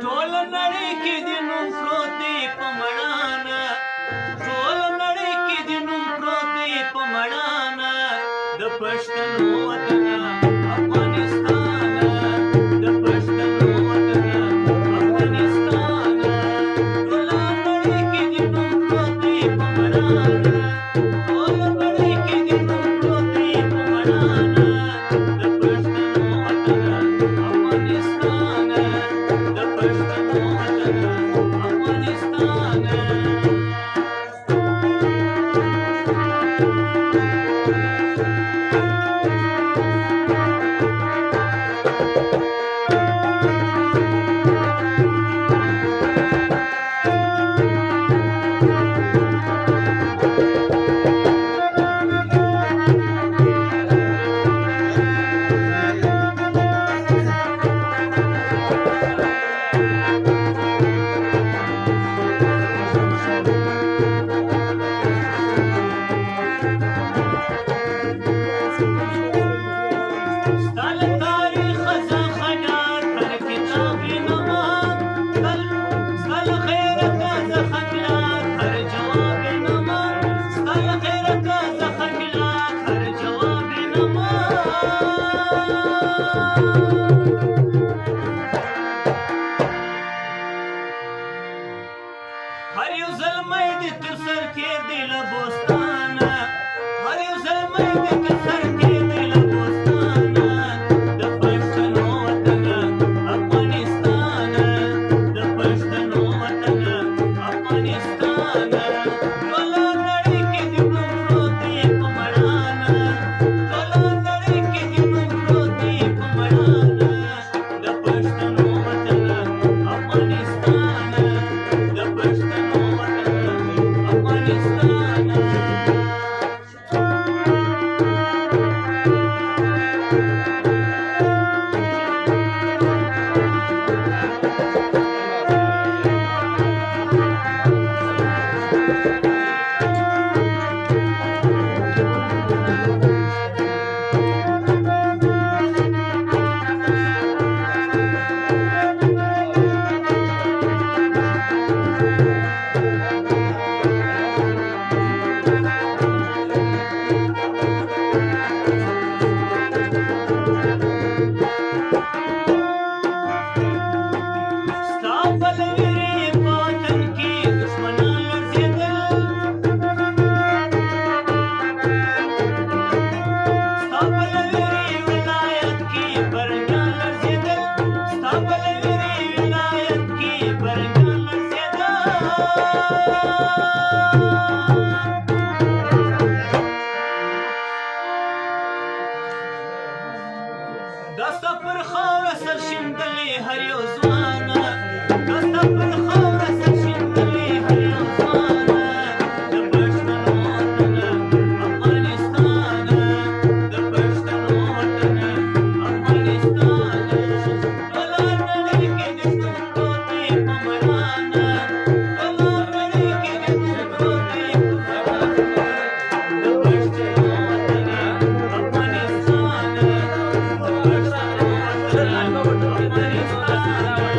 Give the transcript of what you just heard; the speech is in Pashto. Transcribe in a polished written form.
ټول نړۍ کې د نوم پروت دی په مړانه ټول نړۍ کې د نوم پروت دی په مړانه د پښتنو وطنه افغانستانه د پښتنو وطنه افغانستانه ټول نړۍ کې د نوم پروت دی په مړانه ټول نړۍ کې د نوم پروت دی په مړانه د پښتنو وطنه افغانستانه د پښتنو وطنه افغانستانه هر یو زلمی د تر سر کې دی له بوستانه هر یو زلمی د تر سر کې دی له بوستانه د پښتنو وطنه افغانستانه د پښتنو وطنه افغانستانه ټوله نړۍ کې د نوم پروت دی په مړانه ټوله نړۍ کې د نوم پروت دی په مړانه د پښتنو وطنه افغانستانه د پښتنو وطنه افغانستانه دسته پر خاوره سر شیندلې هر یو ځوانه دسته پر خاوره سر شیندلې هر یو ځوانه د پښتنو وطنه افغانستانه د پښتنو وطنه افغانستانه ټوله نړۍ کې د نوم پروت دی په مړانه ټوله نړۍ کې د نوم پروت دی په مړانه د پښتنو وطنه افغانستانه افغانستان